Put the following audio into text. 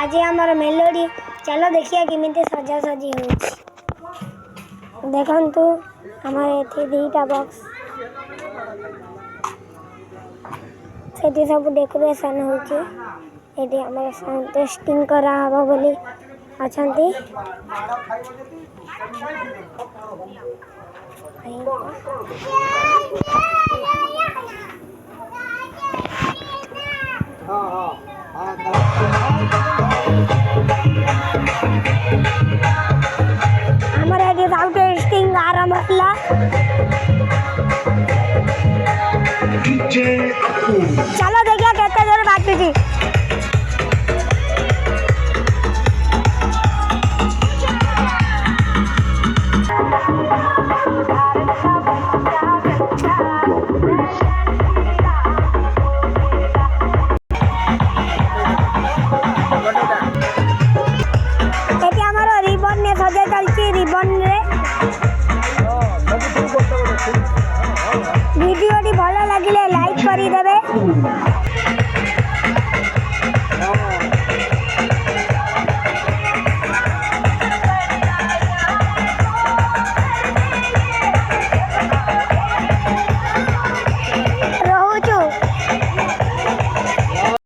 आज आमर मेलोडी चलो देखिए केमी सजासजी हो देखु आमर ये दीटा बॉक्स से सब डेकोरेशन होची ये आमर साउंड टेस्टिंग करा हबो बोली अछंती हमारे ये साउंड टेस्टिंग आरंभ होला चलो